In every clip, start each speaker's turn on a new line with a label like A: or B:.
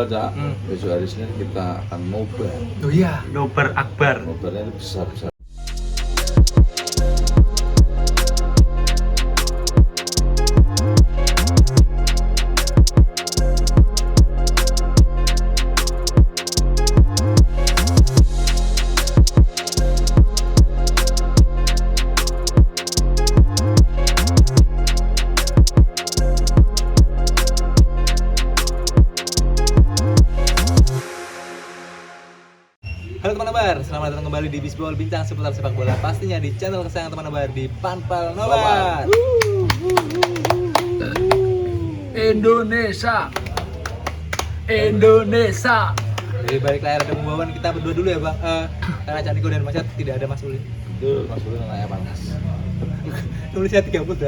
A: Cak. Besok hari Senin kita akan nobar.
B: Oh iya,
C: Nobar Akbar.
A: Nobarnya besar-besar.
B: halo teman nobar, selamat datang kembali di Bisbol Bincang seputar sepak bola. Pastinya di channel kesayangan teman nobar di Panpel Nobar.
C: Indonesia. Indonesia.
B: Jadi balik layar ada pembawaan kita berdua dulu ya bang. Karena Cak Niko dan Mas Yat tidak ada Mas Uli.
A: Itu Mas Uli nanya panas.
B: Tulisnya 38%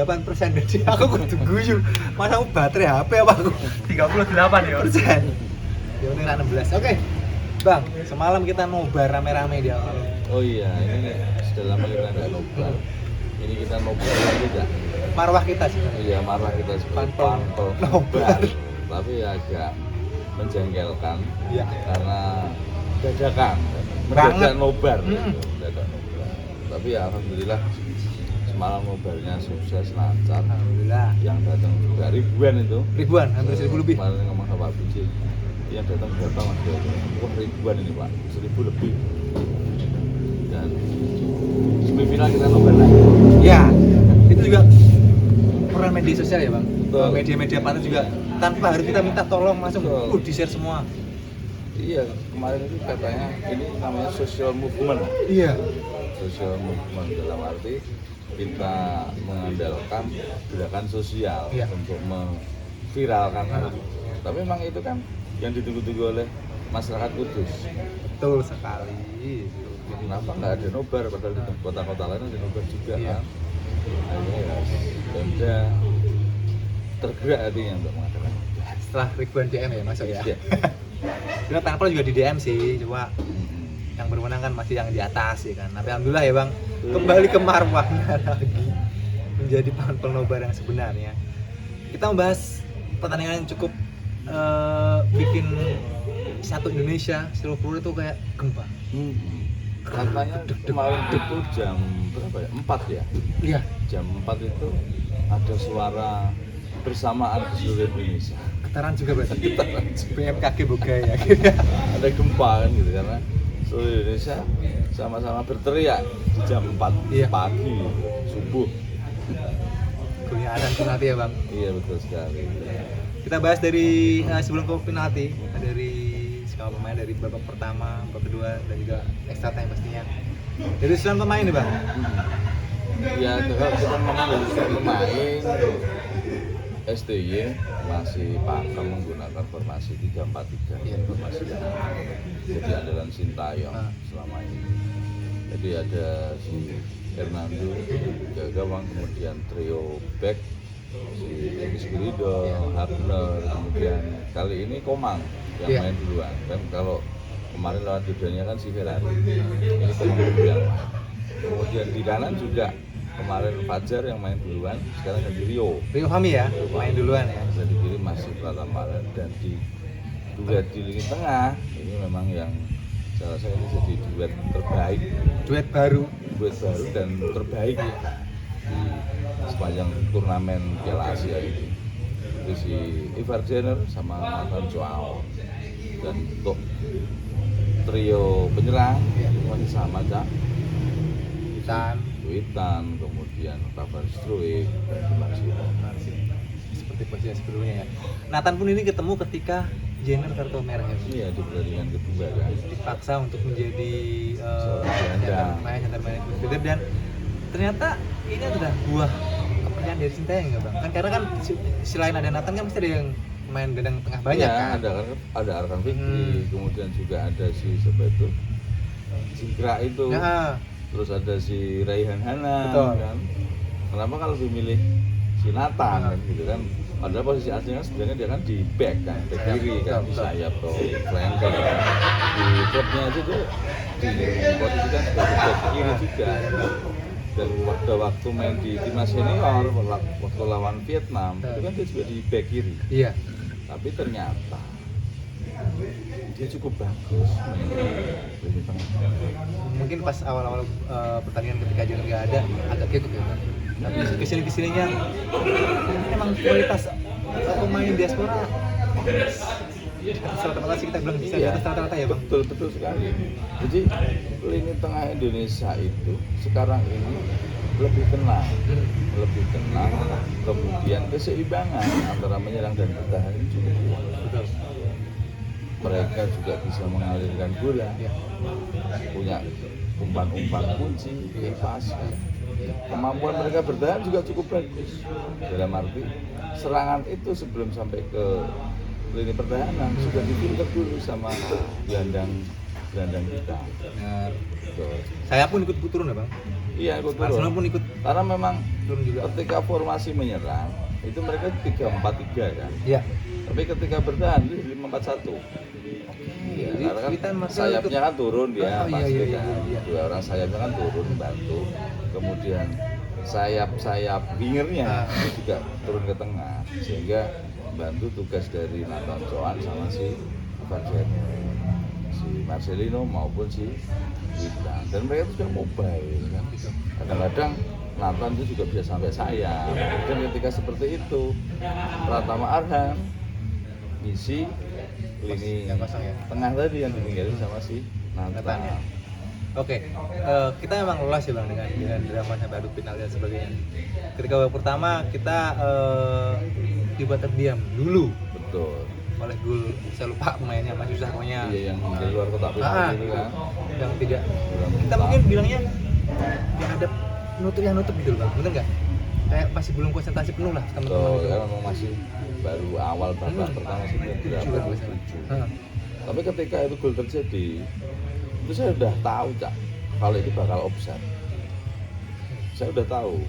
B: jadi aku kudu guyu. Masa aku baterai HP apa aku?
C: 38 ya.
B: Persen. Ya udah 16. Oke. Bang, semalam kita nobar rame-rame di awal.
A: Oh iya, ini sudah lama kita nggak nobar. Ini kita nobar lagi Cak.
B: Marwah kita sih.
A: Iya, marah kita seperti
B: Panpel
A: Panpel
B: Nobar.
A: Tapi agak menjengkelkan
B: Iya.
A: karena dadakan,
B: Banget.
A: mendadak nobar.
B: Mm.
A: Mendadak nobar. Tapi ya alhamdulillah semalam nobarnya sukses lancar.
B: Alhamdulillah.
A: Yang datang juga ribuan itu.
B: Ribuan, hampir 1000 lebih.
A: Kemarin ngomong sama Pak Puji, yang datang berapa Mas? Wah ribuan ini Pak, 1000 lebih. Dan semifinal kita nobar lagi.
B: Ya, itu juga peran media sosial ya bang.
A: Betul.
B: Media-media partner juga tanpa harus kita minta tolong langsung
A: Betul.
B: di share semua.
A: Iya, kemarin itu katanya ini namanya social movement.
B: Iya.
A: Social movement dalam arti kita mengandalkan gerakan sosial
B: Iya.
A: untuk memviralkan itu. Tapi memang itu kan yang ditunggu-tunggu oleh masyarakat Kudus.
B: Betul sekali.
A: Kenapa nggak ada nobar padahal di kota-kota lain ada nobar juga
B: Iya.
A: kan? Akhirnya ya Pemda tergerak hatinya untuk mengadakan.
B: Setelah ribuan DM ya masuk ya.
A: Iya.
B: Kita Panpel juga di DM sih, cuma yang berwenang kan masih yang di atas ya kan. Tapi alhamdulillah ya bang, kembali ke marwahnya lagi menjadi Panpel Nobar yang sebenarnya. Kita membahas pertandingan yang cukup bikin satu Indonesia seluruh itu kayak gempa.
A: Katanya kemarin itu jam berapa ya? 4 ya?
B: Iya.
A: Jam 4 itu ada suara bersamaan di seluruh Indonesia.
B: Getaran juga berarti.
A: Getaran.
B: BMKG Bogaya.
A: Ada gempa kan gitu karena seluruh Indonesia sama-sama berteriak di jam 4
B: Iya.
A: pagi subuh.
B: Golnya Adan penalti ya bang.
A: Iya betul sekali.
B: Kita bahas dari sebelum ke penalti, dari skala pemain dari babak pertama, babak kedua dan juga extra time pastinya. Dari susunan pemain nih bang.
A: Ya kalau kita ngomong dari sisi pemain STY masih pakem menggunakan formasi 3-4-3.
B: Iya.
A: Formasi yang jadi andalan Sintayong selama ini. Jadi ada si Hernando jaga gawang, kemudian trio back si Egis Guido, Hapner, kemudian kali ini Komang yang
B: Iya.
A: main duluan. Kan kalau kemarin lawan Jordania kan si Ferrari, ini Komang yang main. Kemudian di kanan juga kemarin Fajar yang main duluan, sekarang ganti Rio.
B: Rio Fahmi ya, main duluan ya.
A: Dan di kiri masih Pratama dan di duet di lini tengah ini memang yang saya rasa ini jadi duet terbaik,
B: Duet baru.
A: duet baru dan terbaik di sepanjang turnamen Piala Asia ini. Itu si Ivar Jenner sama Nathan Joao. Dan untuk trio penyerang masih sama Cak. Witan, kemudian Tabar Struik dan Dimarsino.
B: Seperti posisi sebelumnya ya. Nathan pun ini ketemu ketika Jenner kartu merah ya.
A: Iya di pertandingan kedua kan.
B: Dipaksa untuk menjadi
A: gelandang.
B: center main dan ternyata ini adalah buah kepercayaan dari Sintayong ya bang. Kan karena kan selain ada Nathan kan mesti ada yang main gelandang tengah banyak
A: Ya,
B: kan.
A: ada Arkan Fikri, kemudian juga ada si siapa itu Sigra itu.
B: Nah,
A: Terus ada si Raihan Hanan
B: betul.
A: kan. Kenapa kalau memilih si Nathan kan gitu kan? Padahal posisi aslinya sebenarnya dia kan di back kan, back kiri kan, di sayap atau flanker kan. Di klubnya itu tuh diposisikan sebagai back kiri juga. Dan waktu main di timnas senior, waktu lawan Vietnam, itu kan dia juga di back kiri.
B: Iya.
A: Tapi ternyata dia cukup bagus lini tengah.
B: Mungkin pas awal-awal pertandingan ketika John nggak ada agak kikuk ya kan. Tapi kesini-kesininya emang kualitas pemain diaspora di atas rata-rata sih, kita bilang bisa di atas rata-rata ya bang.
A: Betul sekali. Jadi lini tengah Indonesia itu sekarang ini lebih tenang, kemudian keseimbangan antara menyerang dan bertahan ini cukup kuat.
B: Betul.
A: Mereka juga bisa mengalirkan bola,
B: Ya.
A: punya umpan-umpan kunci, pas. Kemampuan mereka bertahan juga cukup bagus. Dalam arti serangan itu sebelum sampai ke lini pertahanan sudah difilter dulu sama gelandang kita.
B: Benar.
A: Betul.
B: Saya pun ikut turun ya bang.
A: Iya, ikut turun.
B: Arsenal pun ikut
A: Karena memang
B: turun juga.
A: ketika formasi menyerang itu mereka 3-4-3 kan.
B: Iya.
A: Tapi ketika bertahan itu 5-4-1. Iya,
B: Jadi
A: karena kan
B: kita masih
A: sayapnya kan turun dia
B: Oh,
A: pasti
B: iya.
A: kan. Dua orang sayapnya kan turun bantu. Kemudian sayap wingernya itu juga turun ke tengah sehingga bantu tugas dari Nathan Coan sama si Varjan, si Marcelino maupun si Witan. Dan mereka itu sudah mobile kan. Kadang-kadang Nathan itu juga bisa sampai sayap. Dan ketika seperti itu Pratama Arhan isi lini
B: yang pasang ya.
A: tengah tadi yang ditinggalin sama si
B: Nathan
A: Nathan.
B: ya. Oke, kita memang lolos ya bang dengan drama sampai adu final dan sebagainya. Ketika babak pertama kita dibuat terdiam dulu
A: Betul.
B: oleh gol, saya lupa pemainnya masih susah pokoknya.
A: Iya, yang di luar kotak penalti itu kan.
B: Yang tidak.
A: Luar
B: Kita
A: kotak.
B: mungkin bilangnya yang ada nutup gitu loh bang, bener nggak? Kayak masih belum konsentrasi penuh lah teman-teman.
A: Betul,
B: Gitu.
A: kan memang masih baru awal babak pertama sih
B: Tujuh kan
A: berapa?
B: biasanya.
A: 7. Tapi ketika itu gol terjadi, itu saya udah tahu Cak, kalau itu bakal offside. Saya udah tahu.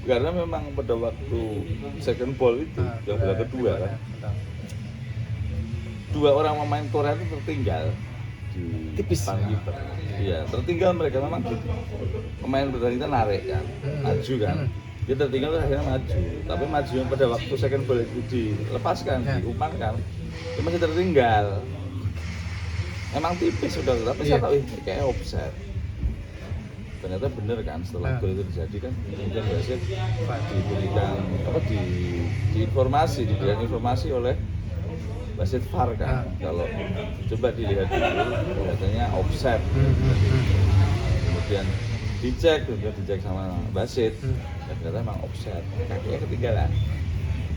A: Karena memang pada waktu second ball itu, yang bola kedua kan, dua orang pemain Korea itu tertinggal di
B: Tipis.
A: depan kiper. Iya, tertinggal mereka memang gitu. Pemain bertahan kita narik kan, maju kan. Dia tertinggal terus akhirnya maju. Tapi maju yang pada waktu second ball itu dilepaskan, diumpankan, dia masih tertinggal. Emang tipis sudah, tapi saya tahu ini kayak offside. Ternyata bener kan setelah gol itu terjadi kan, kemudian wasit diberikan apa diberikan informasi oleh wasit VAR kan, kalau coba dilihat dulu katanya offside. Kemudian dicek sama wasit, dan ternyata emang offside, kakinya ketinggalan.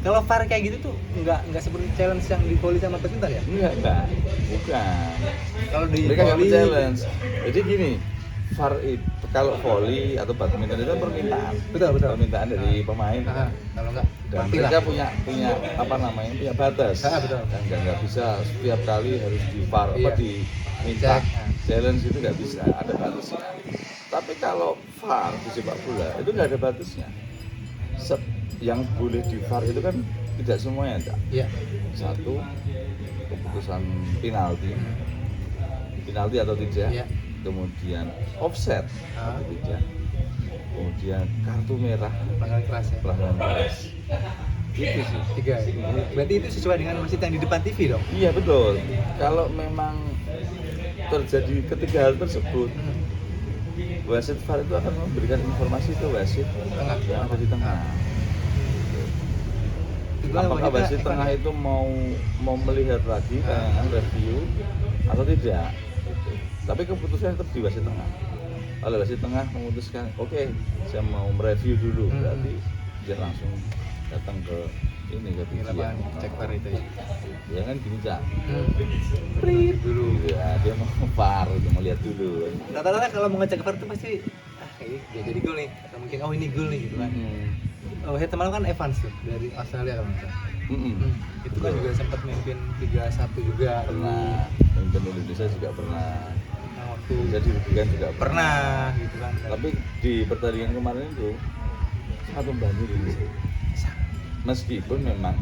B: Kalau VAR kayak gitu tuh nggak seperti challenge yang di volley sama pecinta ya?
A: Enggak, bukan.
B: Kalau di
A: Mereka nggak
B: volley
A: challenge. Jadi gini, VAR itu kalau volley atau badminton itu permintaan.
B: Betul.
A: Permintaan dari pemain.
B: Kalau nggak
A: Dan
B: mati
A: mereka
B: lah.
A: punya apa namanya, punya batas.
B: Betul.
A: Dan nggak bisa setiap kali harus di VAR
B: Iya.
A: diminta
B: Cek.
A: challenge, itu nggak bisa, ada batasnya. Tapi kalau VAR di sepak bola itu nggak ada batasnya. Yang boleh di VAR itu kan tidak semuanya, Cak.
B: Iya.
A: Satu, keputusan penalti atau tidak.
B: Iya.
A: Kemudian offset atau tidak. Kemudian kartu merah,
B: Pelanggaran keras ya.
A: pelanggaran keras. Itu sih.
B: 3. Berarti itu sesuai dengan wasit yang di depan TV dong.
A: Iya betul. Kalau memang terjadi ketiga hal tersebut, wasit VAR itu akan memberikan informasi ke wasit
B: Tengah.
A: yang ada di tengah. Apakah wasit tengah itu mau melihat lagi tayangan review atau tidak? Gitu. Tapi keputusannya tetap di wasit tengah. Kalau wasit tengah memutuskan, oke, saya mau mereview dulu, berarti dia langsung datang ke ini ke TV yang
B: cek VAR itu ya.
A: ya kan gini Cak.
B: Prit dulu.
A: Ya, dia mau VAR, dia mau lihat dulu.
B: Rata-rata kalau mau ngecek VAR itu pasti kayak dia jadi gol nih atau mungkin ini gol nih gitu kan. Wasit teman kan Evans tuh dari Australia kalau nggak salah. Itu kan juga sempat mimpin 3-1 juga.
A: Pernah, pemimpin Indonesia juga pernah.
B: Nah, waktu
A: Jadi dirugikan juga
B: pernah gitu kan.
A: Tapi di pertandingan kemarin itu sangat membantu Indonesia. Meskipun memang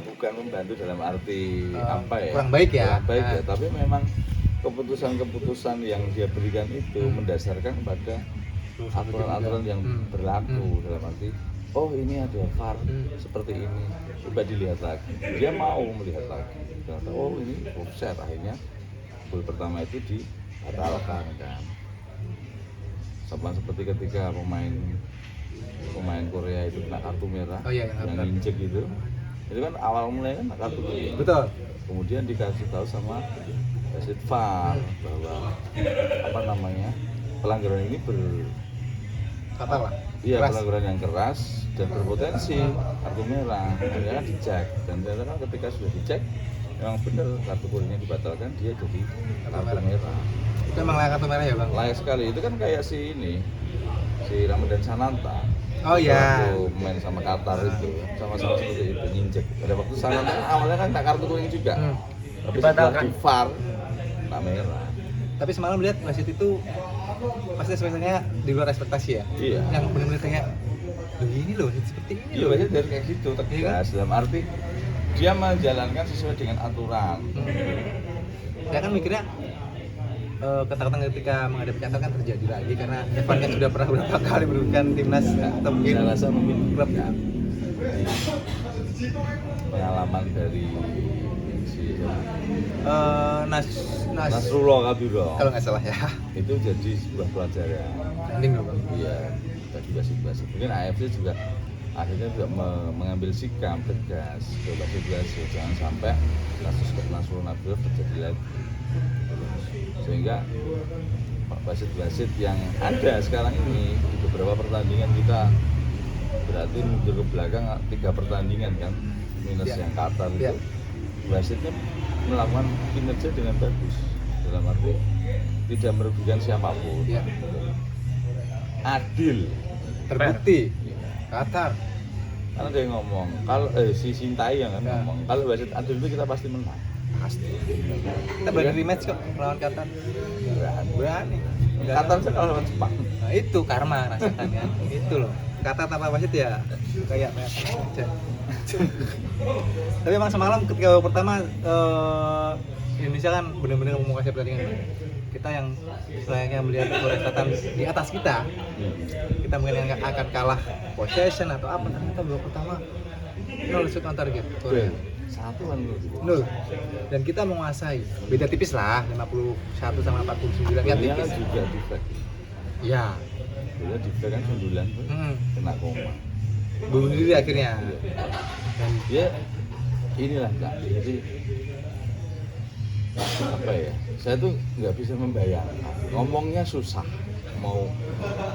A: bukan membantu dalam arti apa ya?
B: Kurang baik ya.
A: Kurang baik ya, tapi memang keputusan-keputusan yang dia berikan itu mendasarkan pada aturan-aturan yang berlaku, dalam arti oh ini ada VAR seperti ini, coba dilihat lagi. Dia mau melihat lagi. Ternyata oh ini offside, akhirnya gol pertama itu dibatalkan kan. Sama seperti ketika pemain Korea itu kena kartu merah,
B: Oh iya,
A: yang
B: benar.
A: nginjek gitu. Itu kan awal mulai kan kartu kuning.
B: Betul.
A: Kemudian dikasih tahu sama wasit VAR bahwa apa namanya, pelanggaran ini
B: Fatal lah.
A: iya
B: Keras.
A: pelanggaran yang keras dan berpotensi kartu merah. Akhirnya kan dicek, dan ternyata kan ketika sudah dicek memang benar kartu kuningnya dibatalkan, dia jadi kartu merah.
B: Itu emang layak kartu merah ya bang?
A: Layak sekali. Itu kan kayak si Ramadan Sananta.
B: Oh iya.
A: Waktu main sama Qatar itu sama-sama seperti itu, nginjek. Pada waktu Sananta kan awalnya kan tak kartu kuning juga, tapi setelah
C: Dibatalkan.
A: di VAR tak merah.
B: Tapi semalam lihat wasit itu pasti sebenarnya di luar ekspektasi ya.
A: Iya.
B: Yang benar-benar kayak begini loh, seperti ini
A: Iya,
B: loh.
A: biasanya dari kayak gitu tegas, dalam arti dia menjalankan sesuai dengan aturan.
B: Saya kan mikirnya ketakutan ketika menghadapi Qatar kan terjadi lagi karena Evan kan sudah pernah beberapa kali merugikan timnas atau mungkin
A: Saya rasa mungkin
B: klub
A: ya, pengalaman dari si Nasrullah Kabirah
B: kalau nggak salah ya.
A: itu jadi sebuah pelajaran.
B: Ending loh bang.
A: Iya, bagi wasit-wasit. Mungkin AFC juga akhirnya juga mengambil sikap tegas ke wasit-wasit, jangan sampai kasus Nasrullah Kabirah terjadi lagi. Sehingga wasit-wasit yang ada sekarang ini di beberapa pertandingan kita berarti mundur ke belakang 3 pertandingan kan, minus
B: Ya.
A: yang Qatar
B: Ya.
A: itu, wasitnya melakukan kinerja dengan bagus, dalam arti tidak merugikan siapapun,
B: Ya.
A: adil.
B: Terbukti
A: Iya.
B: Qatar.
A: Karena dia ngomong kalau si Sintayong kan
B: Ya.
A: ngomong kalau wasit adil itu kita pasti menang.
B: Pasti. Kita berani rematch kok melawan Qatar. Berani.
A: Qatar sekarang lawan Jepang.
B: Nah itu karma rasakan kan. Itu loh. Qatar tanpa wasit ya kayak aja. Tapi emang semalam ketika babak pertama Indonesia kan benar-benar menguasai pertandingan. Kita yang selayaknya melihat Korea Selatan di atas kita. Kita mungkin akan kalah possession atau apa, ternyata babak pertama 0 shoot on target Korea.
A: Satu kan gitu.
B: 0. Dan kita menguasai. Beda tipis lah, 51 sama 49 kan
A: Golnya kan
B: tipis.
A: juga defect.
B: Ya.
A: Golnya defect kan sundulan tuh kena koma.
B: Bunuh diri akhirnya. Dan
A: Ya inilah Kak. Jadi apa ya? Saya tuh nggak bisa membayangkan. Ngomongnya susah. Mau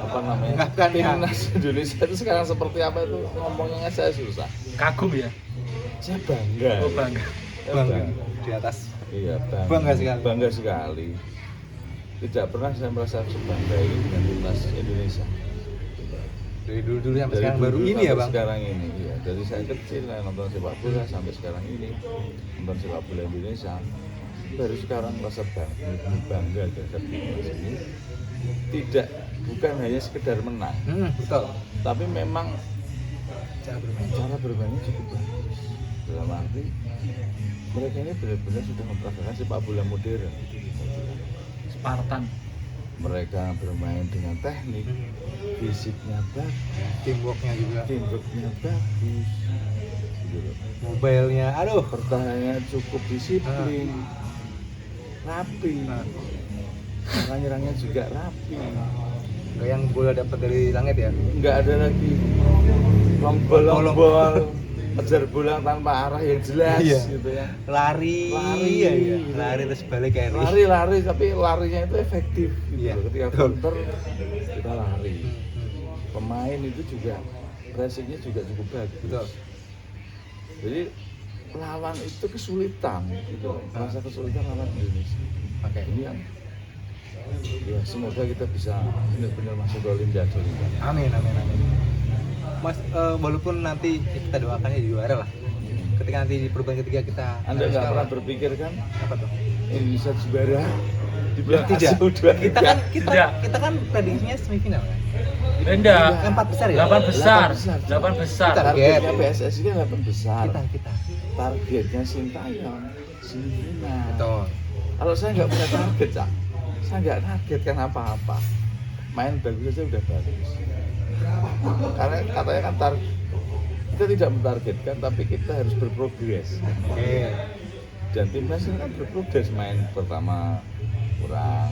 A: apa namanya?
B: Mengungkapkan ya.
A: Timnas Indonesia itu sekarang seperti apa itu ngomongnya saya susah.
C: Kagum ya?
A: Saya bangga.
C: Oh bangga.
A: Saya
B: bangga di atas.
A: Iya,
B: Bangga sekali.
A: Bangga sekali. Tidak pernah saya merasa sebangga ini dengan timnas Indonesia.
B: Dari dulu sampai
A: Dari
B: sekarang
A: dulu
B: baru ini
A: sampai
B: ya bang.
A: Sekarang ini, iya. Dari saya kecil nonton sepak bola sampai sekarang ini nonton sepak bola Indonesia. Baru sekarang merasa bangga terhadap timnas ini. Tidak, bukan hanya sekedar menang,
B: Betul.
A: tapi memang
B: Cara bermain.
A: cara bermainnya cukup bagus. Dalam arti mereka ini benar-benar sudah mempraktikkan sepak bola modern.
C: Spartan.
A: Mereka bermain dengan teknik, fisiknya bagus,
B: Teamworknya juga.
A: teamworknya bagus, gitu loh.
B: Mobilenya, aduh.
A: Pertahanannya cukup disiplin, rapi, cara nyerangnya juga rapi,
B: Gak yang bola dapat dari langit ya.
A: nggak ada lagi lombol-lombol, kejar bola tanpa arah yang jelas,
B: Iya.
A: gitu ya.
B: Lari.
A: Lari.
B: Ya, ya. Lari terus balik kayak
A: Lari-lari tapi larinya itu efektif, gitu
B: Iya,
A: loh. Ketika
B: betul.
A: counter kita lari. Pemain itu juga pressingnya juga cukup bagus.
B: Betul.
A: Jadi lawan itu kesulitan, gitu. Merasa kesulitan lawan Indonesia.
B: Oke.
A: Ini yang ya semoga kita bisa benar-benar masuk ke Olimpiade.
B: Amin, amin, amin. Mas, walaupun nanti kita doakan ya juara lah. Ketika nanti di perubahan ketiga kita
A: Anda nggak
B: harus
A: pernah
B: kalah.
A: berpikir kan
B: Apa tuh?
A: Indonesia juara di bulan
B: Tidak.
A: U23?
B: Kita kan prediksinya semifinal kan.
C: Enggak.
B: Yang 4 besar ya?
C: 8 besar.
A: 8 besar.
C: 8 besar.
B: Kita-
A: Targetnya PSSI kan 8 besar.
B: Kita.
A: Targetnya Sintayong semifinal.
B: Betul.
A: Kalau saya nggak punya target, Cak. Saya nggak targetkan apa-apa. Main bagus aja udah bagus. Karena katanya kan kita tidak mentargetkan, tapi kita harus berprogres.
B: Oke.
A: Dan timnas ini kan berprogres, main pertama kurang,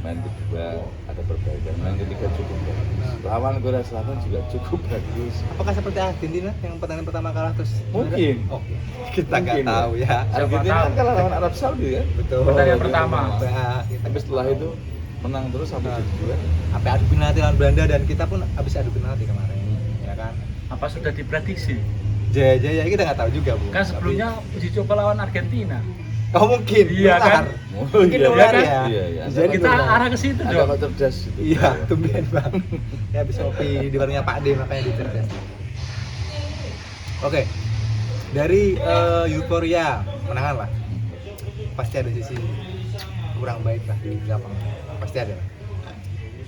A: main kedua ada perbaikan, main ketiga cukup bagus. Lawan Korea Selatan juga cukup bagus.
B: Apakah seperti Argentina yang pertandingan pertama kalah terus?
A: Mungkin.
B: Oh, kita nggak
A: Mungkin,
B: tahu ya.
A: Argentina kan kalah lawan Arab Saudi kan.
B: Betul.
C: Pertandingan pertama.
B: Nah,
A: Tapi setelah itu menang terus sampai
B: Nah.
A: jadi juara.
B: sampai adu penalti lawan Belanda dan kita pun habis adu penalti kemarin, ya kan?
C: Apa sudah diprediksi?
B: Jaya kita nggak tahu juga, Bu.
C: Kan sebelumnya uji coba lawan Argentina.
B: Tapi, oh mungkin.
C: Iya,
B: nular.
C: kan?
B: Mungkin
A: iya,
B: nular
C: kan?
B: ya.
A: Iya, iya.
B: Jadi
C: Kita
B: nular.
C: arah ke situ
A: Agak
C: dong.
A: cerdas gitu.
B: Iya, tumben bang. Ya habis ngopi di warungnya Pak D makanya dicerdas. Oke, dari euforia menangan lah. Pasti ada sisi kurang baik lah di lapangan. Pasti ada.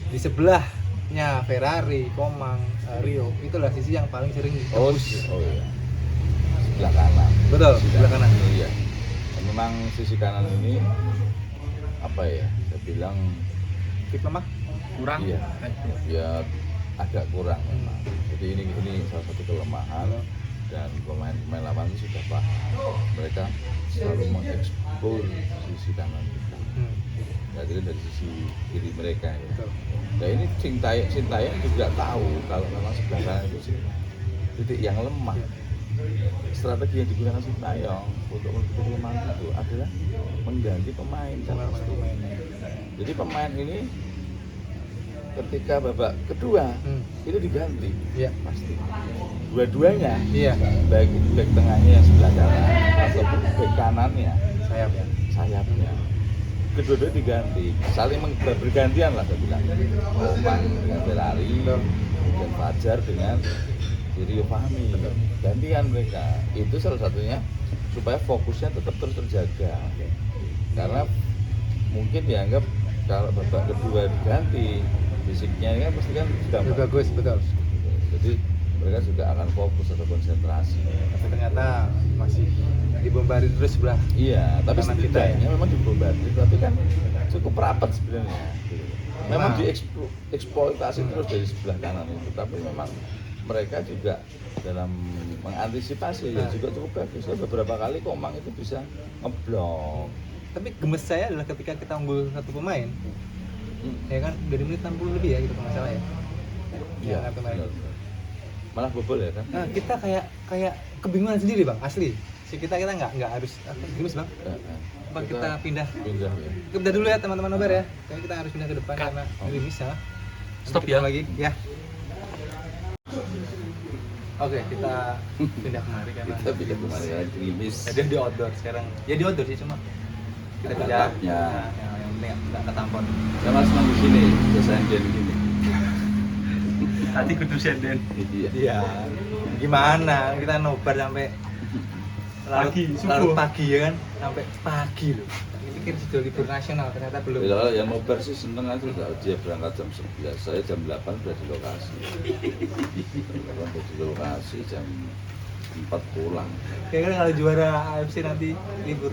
B: Di sebelahnya Ferrari, Komang, Rio, itulah sisi yang paling sering
A: Oh,
B: ditembus.
A: oh iya. Sebelah kanan.
B: Betul, sebelah kanan.
A: Iya. Dan memang sisi kanan ini apa ya? Saya bilang
B: Tip lemah.
C: Kurang.
A: Iya. ya agak kurang memang. Jadi ini salah satu kelemahan, dan pemain-pemain lawan itu sudah paham. Mereka selalu mengekspor sisi kanan kita. Jadi dari sisi kiri mereka ya.
B: Betul.
A: Nah ini Sintayong juga tahu kalau memang sebelah kanan itu sih titik yang lemah. Strategi yang digunakan Sintayong untuk menutupi kelemahan itu adalah mengganti pemain. Jadi pemain ini ketika babak kedua itu diganti,
B: Iya.
A: pasti. Dua-duanya,
B: Iya.
A: baik itu back tengahnya yang sebelah kanan ataupun back kanannya,
B: Sayap ya.
A: sayapnya. Kedua-duanya diganti, saling bergantian lah saya bilang. Komang dengan Ferrari dan Fajar dengan Rio Fahmi, gantian mereka. Itu salah satunya supaya fokusnya tetap terus terjaga. Karena mungkin dianggap kalau babak kedua diganti, fisiknya kan pasti kan sudah
B: Lebih bagus, betul.
A: Jadi mereka juga akan fokus atau konsentrasi.
B: Tapi ternyata masih dibombardir terus sebelah.
A: Iya, tapi
B: Kanan kita
A: setidaknya
B: ya.
A: memang dibombardir, tapi kan cukup rapat sebenarnya. Memang
B: Wow.
A: dieksploitasi terus dari sebelah kanan itu, tapi memang mereka juga dalam mengantisipasi ya juga cukup bagus. Ya, beberapa kali Komang itu bisa ngeblok.
B: Tapi gemes saya adalah ketika kita unggul satu pemain, ya kan dari menit 60 lebih ya gitu kalau nggak salah ya.
A: Iya,
B: Yang kemarin.
A: benar. Malah bobol ya kan?
B: Nah kita kayak kebingungan sendiri bang, asli. Kita nggak harus gemes bang. Apa kita pindah?
A: Pindah ya.
B: Kita dulu ya teman-teman nobar ya. Kayaknya kita harus pindah ke depan
C: Kak.
B: karena gerimis ya.
C: Stop
B: Kita
C: ya.
B: lagi ya. Oke, kita pindah kemari karena
A: Kita pindah kemarin ya, gerimis.
B: Ada di outdoor sekarang. Ya di outdoor sih cuma kita
A: Ada
B: pindah.
A: atapnya.
B: Nah, yang penting nggak ketampon.
A: Saya masih di sini, biasanya dia di sini.
C: Tadi kudu senden.
A: Iya.
B: Iya. Gimana? Kita nobar sampai
C: Pagi, subuh.
B: larut pagi ya kan? Sampai pagi loh. Ini pikir sudah libur nasional ternyata belum.
A: Kalau yang nobar sih seneng aja, dia berangkat jam 11, saya jam 8 sudah di lokasi. Sudah di lokasi jam 4 pulang.
B: Kayaknya kalau juara AFC nanti libur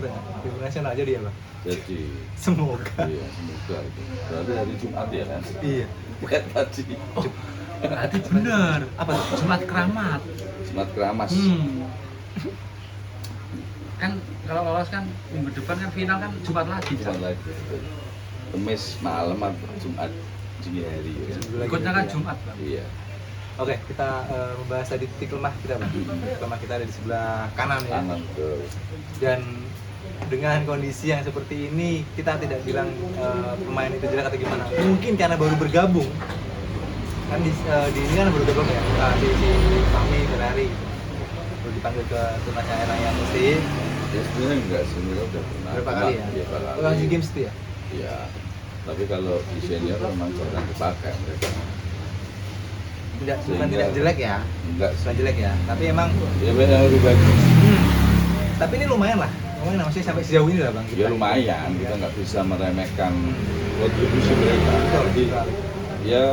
B: nasional aja dia bang.
A: Jadi
B: Semoga.
A: iya, semoga itu. Berarti hari Jumat ya kan?
B: Iya.
A: Bukan tadi.
C: Berarti bener.
B: Apa?
C: Jumat Keramat.
A: Jumat Keramas.
C: Kan kalau lolos kan minggu depan kan final kan Jumat lagi.
A: Jumat lagi. Kamis malam atau Jumat dini hari ya kan?
C: Ikutnya kan Jumat bang.
A: Iya.
B: Oke, kita membahas tadi titik lemah kita bang. Titik lemah kita ada di sebelah kanan ya.
A: Kanan ke
B: Dan dengan kondisi yang seperti ini kita tidak bilang pemain itu jelek atau gimana. Mungkin karena baru bergabung. Kan di ini kan baru bergabung ya. Si Fahmi Ferrari gitu. Baru dipanggil ke timnas yang mesti
A: ya sebenarnya enggak, sebenarnya udah pernah.
B: berapa kali ya?
A: Iya, berapa
B: Oh,
A: kali.
B: di games itu ya.
A: Iya. Tapi kalau di senior memang jarang dipakai mereka.
B: Bukan tidak jelek ya.
A: Enggak
B: Bukan
A: sih.
B: jelek ya. Tapi emang
A: Ya yang lebih bagus.
B: tapi ini lumayan lah. Lumayan lah, maksudnya sampai sejauh ini lah bang.
A: Ya lumayan, kita nggak bisa meremehkan kontribusi mereka. Jadi ya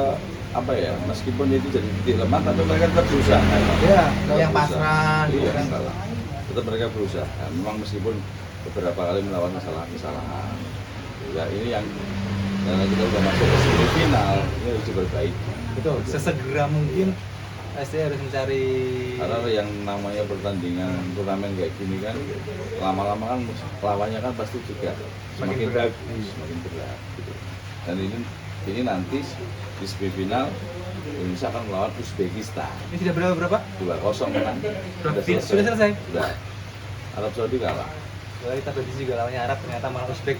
A: apa ya, meskipun itu jadi titik lemah, tapi mereka tetap berusaha.
B: Ya,
A: Tetap
B: yang
A: berusaha.
B: pasrah gitu
A: Iya,
B: kan.
A: salah. Tetap mereka berusaha. Memang meskipun beberapa kali melawan kesalahan. Ya ini yang karena kita udah masuk ke semifinal, ini harus diperbaiki.
B: Betul, sesegera mungkin SC harus mencari.
A: Karena yang namanya pertandingan turnamen kayak gini kan lama-lama kan lawannya kan pasti juga semakin
B: berat.
A: bagus, semakin berat gitu. Dan ini nanti di semifinal Indonesia akan melawan Uzbekistan.
B: Ini sudah berapa?
A: 2-0 menang.
B: Sudah selesai.
A: Sudah. Arab Saudi kalah.
B: Soalnya kita prediksi juga lawannya Arab, ternyata malah Uzbek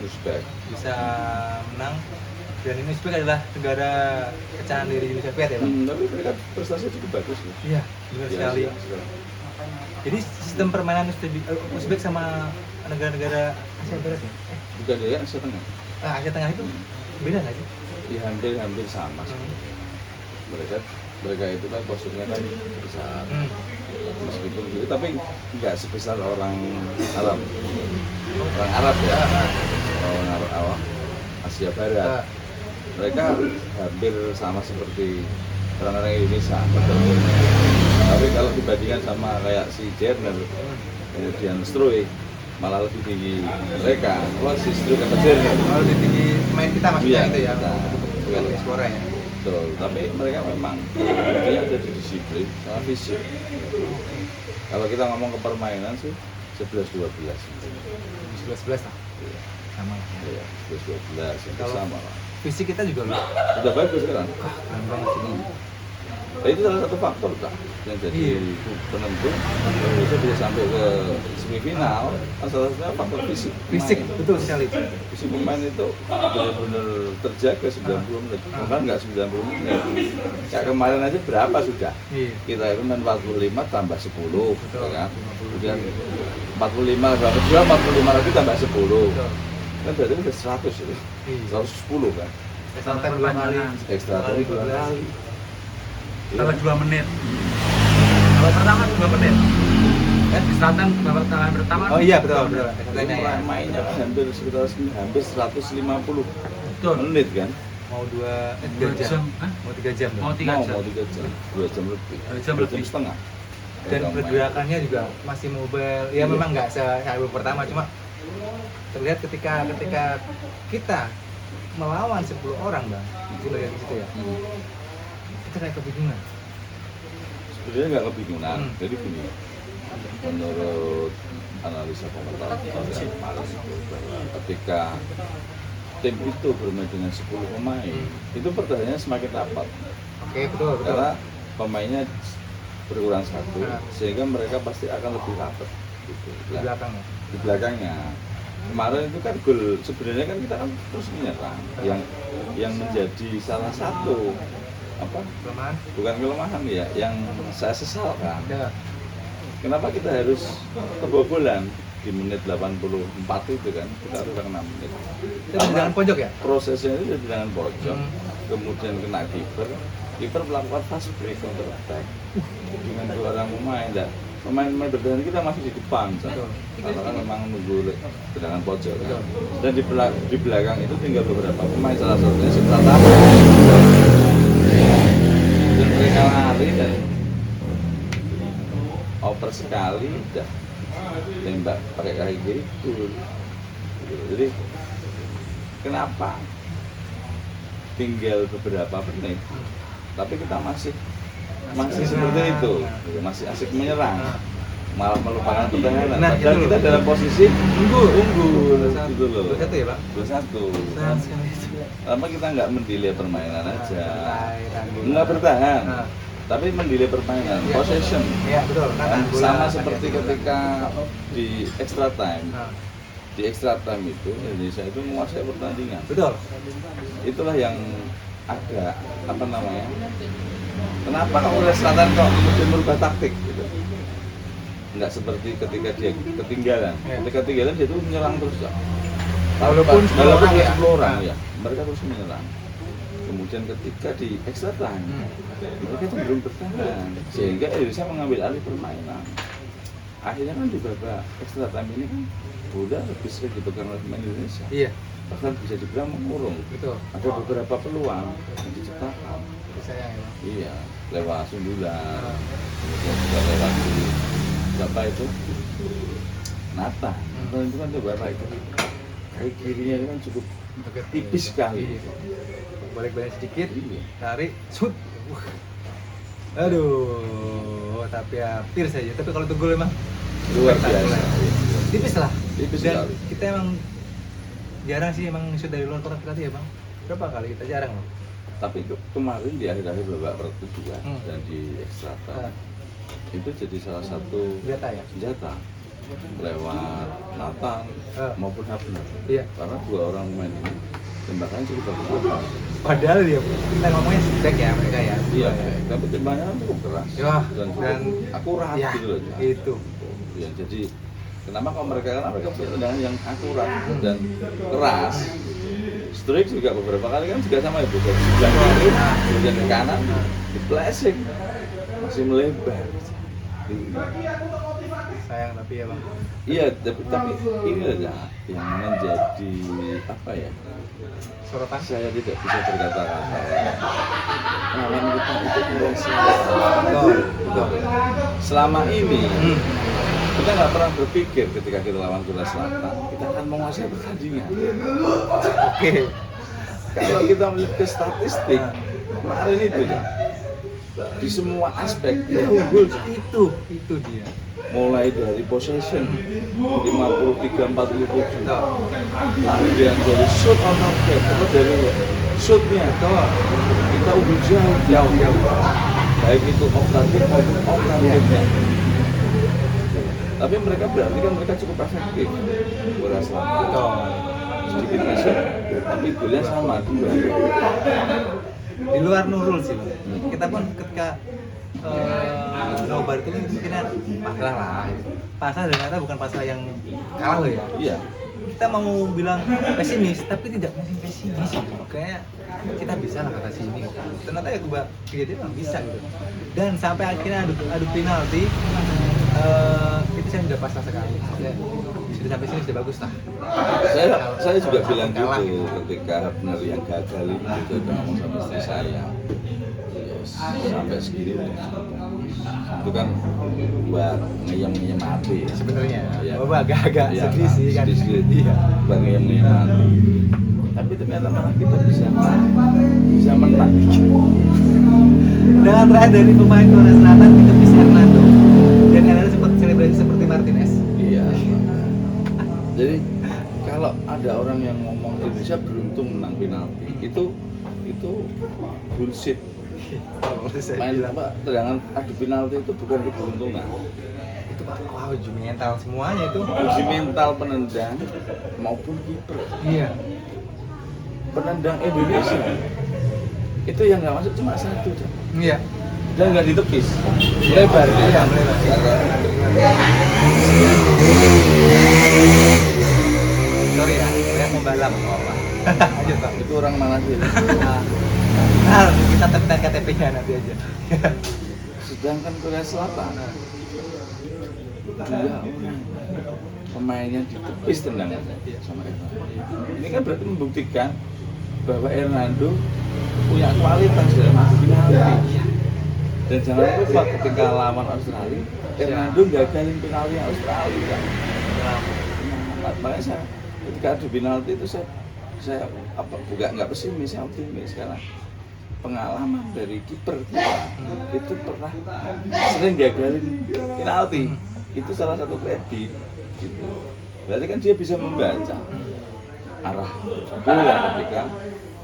B: bisa menang. Dan ini Uzbek adalah negara pecahan dari Uni Soviet ya Bang?
A: Tapi mereka prestasi cukup bagus loh.
B: Iya, benar sekali. Jadi sistem permainan Uzbek sama negara-negara Asia Barat ya?
A: Bukan dia Asia Tengah.
B: Asia Tengah itu beda nggak sih?
A: Ya hampir sama sih. Mereka itu kan posturnya kan besar. Meskipun gitu, tapi nggak sebesar orang Arab. Orang Arab ya, orang Arab Asia Barat. Mereka hampir sama seperti orang-orang Indonesia. Tapi kalau dibandingkan sama kayak si Jerner, kemudian Struik, malah lebih tinggi mereka. Wah si Struik atau Jerner
B: Lebih tinggi main kita maksudnya
A: Iya,
B: itu ya?
A: kita.
B: Skora ya?
A: betul. Tapi mereka memang dia ada di disiplin sama fisik. Kalau kita ngomong ke permainan sih 11-12.
B: 11-11 lah? Sama lah.
A: Iya, 11-12 itu
B: Kalau-
A: sama lah.
B: Fisik kita juga loh.
A: Udah bagus kan?
B: Keren banget sih.
A: Nah, itu salah satu faktor kan yang jadi
B: Iya.
A: penentu Indonesia bisa sampai ke semifinal. Salah satunya faktor fisik.
B: Fisik,
A: pemain.
B: betul sekali.
A: Fisik pemain itu benar-benar terjaga 90 menit. Bahkan nggak 90 menit. Kayak kemarin aja berapa sudah?
B: Iya.
A: Kita itu main 45 tambah 10,
B: Betul.
A: ya kan? Kemudian 45 berapa? 45 lagi tambah 10.
B: Betul.
A: Kan berarti udah 100 itu.
B: Iya.
A: 110 kan?
B: Extra time 2 kali.
A: Ekstra time 2 kali.
C: Tambah 2 menit. Babak pertama 2 menit. Istirahat babak pertama.
B: Oh iya betul betul.
A: Itu
B: Extra time ya.
A: mainnya hampir sekitar hampir 150
C: Betul.
A: menit kan?
B: Mau 3
C: 2
B: jam.
C: jam. Hah?
B: Mau 3 jam.
C: Mau
B: dong.
C: 3 jam.
A: Mau 3 jam, 2 jam lebih.
C: 2 jam
A: 2
C: lebih.
A: setengah.
B: Dan
A: Kalau main.
B: pergerakannya juga masih mobile. Ya
A: Iya.
B: memang nggak se-babak pertama, cuma terlihat ketika kita melawan 10 orang Bang. Itu lihat di situ ya. Kita kayak kebingungan.
A: Sebenarnya nggak kebingungan.
B: Hmm.
A: Jadi gini, menurut analisa komentator yang kemarin itu bahwa ketika tim itu bermain dengan 10 pemain, itu pertahanannya semakin rapat
B: Oke, betul betul.
A: karena pemainnya berkurang satu,
B: Nah.
A: sehingga mereka pasti akan lebih rapat gitu.
B: Di
A: Nah,
B: belakang ya.
A: di belakangnya kemarin itu kan gol sebenarnya kan kita kan terus menyerang yang menjadi salah satu apa
B: Kelemahan.
A: bukan kelemahan ya yang saya sesalkan.
B: Ya.
A: Kenapa kita harus kebobolan di menit 84 itu kan kita harus kena menit.
B: Itu di tangan pojok ya?
A: Prosesnya itu di tangan pojok,
B: Hmm.
A: kemudian kena kiper melakukan fast break counter attack dengan 2 orang pemain. Dan pemain bertahan kita masih di depan,
B: Betul.
A: karena kan memang nunggu tendangan pojok kan. Dan di belakang itu tinggal beberapa pemain, salah satunya si Pratama. Dan mereka lari dan oper sekali udah tembak pakai kaki kiri gol. Jadi kenapa tinggal beberapa menit tapi kita masih seperti itu, masih asik menyerang, malah melupakan pertahanan.
B: Nah,
A: Padahal
B: itu
A: kita
B: loh.
A: dalam posisi unggul gitu loh.
B: 2-1 ya Bang?
A: 2-1.
B: Sayang sekali itu.
A: Lama kita nggak mendelay permainan aja,
B: Santai.
A: nggak bertahan,
B: Nah.
A: tapi mendelay permainan,
B: Iya.
A: possession.
B: Iya betul.
A: Kan
B: Bola
A: sama
B: kan
A: seperti
B: ya.
A: ketika di extra time.
B: Nah,
A: Di extra time itu Indonesia itu menguasai pertandingan.
B: betul.
A: Itulah yang agak apa namanya? Kenapa Korea Selatan kok kemudian merubah taktik gitu? Nggak seperti ketika dia ketinggalan.
B: Ya.
A: Ketika ketinggalan dia tuh menyerang terus ya.
B: Walaupun 10 orang ya.
A: 10 orang
B: Nah.
A: ya. Mereka terus menyerang. Kemudian ketika di extra time mereka cenderung bertahan sehingga Indonesia mengambil alih permainan. Akhirnya kan di babak extra time ini kan bola lebih sering dipegang oleh pemain Indonesia.
B: Iya,
A: Bahkan bisa dibilang mengurung.
B: betul.
A: Ada beberapa peluang yang diciptakan.
B: Saya ya.
A: Iya, lewat sundulan, kemudian juga lewat di siapa itu? Nata. Nata itu kan coba kaki kirinya itu kan cukup
B: Oke.
A: tipis sekali.
B: Iya. Balik-balik sedikit,
A: Iya.
B: tarik, shoot. Aduh, tapi hampir saja. Tapi kalau itu gol emang
A: Luar biasa.
B: spektakuler. Tipis lah.
A: Tipis
B: Dan
A: sekali.
B: kita emang jarang sih emang shoot dari luar kotak penalti ya bang. Berapa kali kita jarang loh.
A: Tapi kemarin di akhir-akhir babak kedua dan di extra time,
B: Ah.
A: itu jadi salah satu
B: Senjata ya?
A: senjata lewat Nathan maupun Hafner.
B: Iya.
A: Karena dua orang pemain ini tembakannya cukup bagus.
B: Padahal dia kita ngomongnya back ya mereka ya.
A: Iya, tapi tembakannya kan cukup keras
B: Ya,
A: dan cukup
B: dan
A: akurat
B: ya,
A: gitu loh.
B: itu.
A: Ya, jadi kenapa kalau mereka kan mereka punya tendangan yang akurat dan keras. Strike juga beberapa kali kan juga sama itu, dari sebelah kiri, kemudian ke kanan, di flashing masih melebar.
B: Sayang tapi ya bang.
A: Iya, tapi ini aja yang menjadi apa ya?
B: Sorotan.
A: Saya tidak bisa berkata-kata. Lawan kita itu kurasi.
B: Betul.
A: Selama ini kita nggak pernah berpikir ketika kita lawan Korea Selatan kita akan menguasai pertandingan.
B: Oke.
A: Kalau kita melihat ke statistik kemarin itu ya, di semua aspek kita unggul.
B: Itu dia.
A: Mulai dari possession 53-47, kemudian dari shoot on target atau dari shootnya kita unggul jauh, baik itu off target maupun on targetnya. Tapi mereka berarti kan mereka cukup efektif. Korea Selatan sedikit masuk, tapi golnya sama dua.
B: Di luar Nurul sih bang. Kita pun ketika nobar itu kan mikirnya pasrah lah. Pasrah dan ternyata bukan pasrah yang kalah loh ya.
A: Iya.
B: Kita mau bilang pesimis tapi tidak mungkin pesimis gitu. Kayaknya kita bisa lah kata sini. Ternyata ya gue kejadian memang bisa gitu. Dan sampai akhirnya adu penalti itu saya udah pasrah sekali. Sudah sampai sini sudah bagus lah.
A: Saya juga bilang
B: Kalah
A: gitu ketika Hafner yang gagal itu udah ngomong sama istri saya. Yes, sampai segini itu kan buat ngeyem hati
B: Sebenarnya,
A: ya.
B: Bapak agak-agak
A: Iya,
B: sedih sih kan.
A: sedih.
B: Iya.
A: Buat ngeyem hati. Tapi ternyata malah kita bisa menang.
B: Dengan terakhir dari pemain Korea Selatan itu bisa Hernando. Dan Hernando sempat selebrasi seperti Martinez.
A: Iya. Jadi kalau ada orang yang ngomong Indonesia beruntung menang penalti, itu bullshit. Main apa tendangan adu penalti itu bukan keberuntungan.
B: Itu Pak, wow, uji mental semuanya itu.
A: Uji mental penendang maupun kiper.
B: Iya.
A: Penendang Indonesia itu yang nggak masuk cuma satu, Cak.
B: Iya.
A: Dan nggak ditepis, lebar.
B: Iya, lebar. Sorry ya, saya mau balap. Aja Pak.
A: Itu orang mana sih?
B: Nah, kita tekan KTP-nya nanti aja.
A: Sedangkan Korea Selatan, dia pemainnya ditepis tendangan sama Hernando. Ini kan berarti membuktikan bahwa Hernando punya kualitas dalam adu penalti. Dan jangan lupa ketika lawan Australia, Hernando gagalin penalti Australia. Makanya saya ketika adu penalti itu saya nggak pesimis, saya optimis karena pengalaman dari kiper kita itu pernah sering gagalin penalti. Itu salah satu kredit gitu. Berarti kan dia bisa membaca arah bola ketika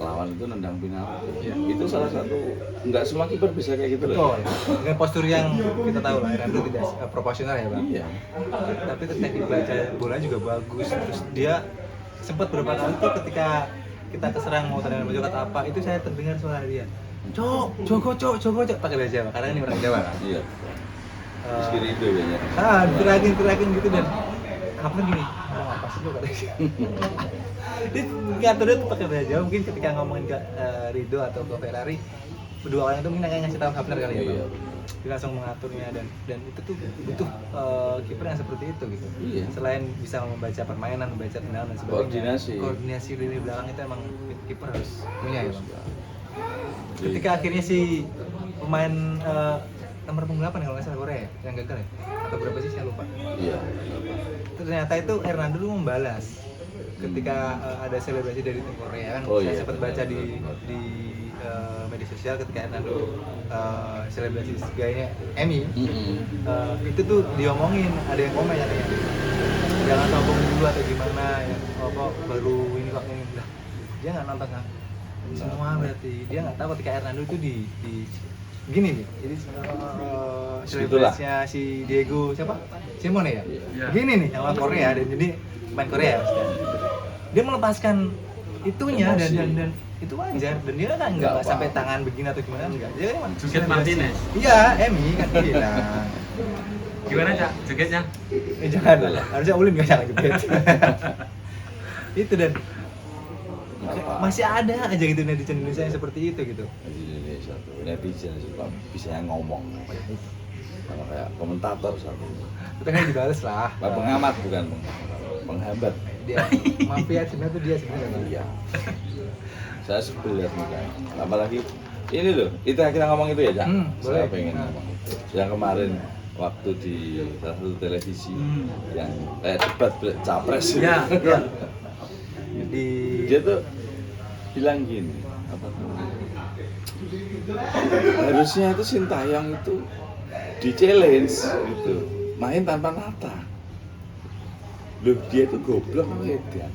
A: lawan itu nendang penalti. Itu salah satu, nggak semua kiper bisa kayak gitu loh.
B: Betul. Dengan postur yang kita tahu lah, Hernando tidak proporsional ya Bang.
A: Iya.
B: Tapi teknik baca bola juga bagus. Terus dia sempat beberapa kali tuh ketika kita keserang mau tendangan pojok atau apa, itu saya terdengar suara dia. Jogo, pakai bahasa Jawa, karena ini orang Jawa kan.
A: Iya. Sekiri itu biasanya.
B: Terakin gitu dan apa gini? Ngomong apa sih lo katanya? Dia ngaturnya tuh pakai bahasa Jawa, mungkin ketika ngomongin ke Rido atau ke Ferrari, berdua orang itu mungkin kayak ngasih tahu Hafner kali ya Bang.
A: Iya.
B: Dia langsung mengaturnya dan itu tuh butuh kiper yang seperti itu gitu.
A: Iya.
B: Selain bisa membaca permainan, membaca tendangan dan sebagainya.
A: Koordinasi
B: Lini belakang itu emang kiper harus punya ya Bang. Ketika akhirnya si pemain nomor 8 kalau nggak salah Korea yang gagal ya, atau berapa sih saya lupa.
A: Iya.
B: Ternyata itu Hernando dulu membalas ketika ada selebrasi dari tim Korea kan.
A: Oh,
B: Saya
A: iya,
B: sempat
A: benar,
B: baca
A: benar.
B: di media sosial ketika Hernando selebrasi gayanya Emmy. Itu tuh diomongin, ada yang komen katanya jangan sombong dulu atau gimana ya, kok baru ini kok ini lah, dia nggak nonton kan semua, berarti dia nggak tahu ketika Hernando itu di gini nih, jadi selebrasinya si Diego siapa? Simone ya?
C: Iya.
B: Gini nih sama Korea, dan jadi main Korea maksudnya. Dia melepaskan itunya dan itu wajar, dan dia kan nggak sampai tangan begini atau gimana, enggak, dia kan
C: Joget Martinez.
B: iya, Emmy kan bilang
C: Gimana Cak jogetnya?
B: jangan lah, harusnya Ulin nggak jangan jepit itu, dan masih ada aja gitu netizen Indonesia yang seperti itu gitu.
A: Di Indonesia tuh netizen suka bisa ngomong sama kayak komentator satu.
B: Kita kan dibales lah.
A: Pengamat bukan penghambat.
B: Dia mafia sebenarnya tuh dia sebenarnya.
A: Iya. Saya sebel lihat mukanya. Apalagi ini loh, kita ngomong itu ya, Cak. Saya
B: boleh.
A: pengen ngomong. Yang kemarin waktu di salah satu televisi yang kayak debat capres.
C: Iya.
A: Dia tuh bilang gini, apa tuh? Harusnya itu Sintayong itu di challenge gitu, main tanpa Nata. Loh, dia tuh goblok kan?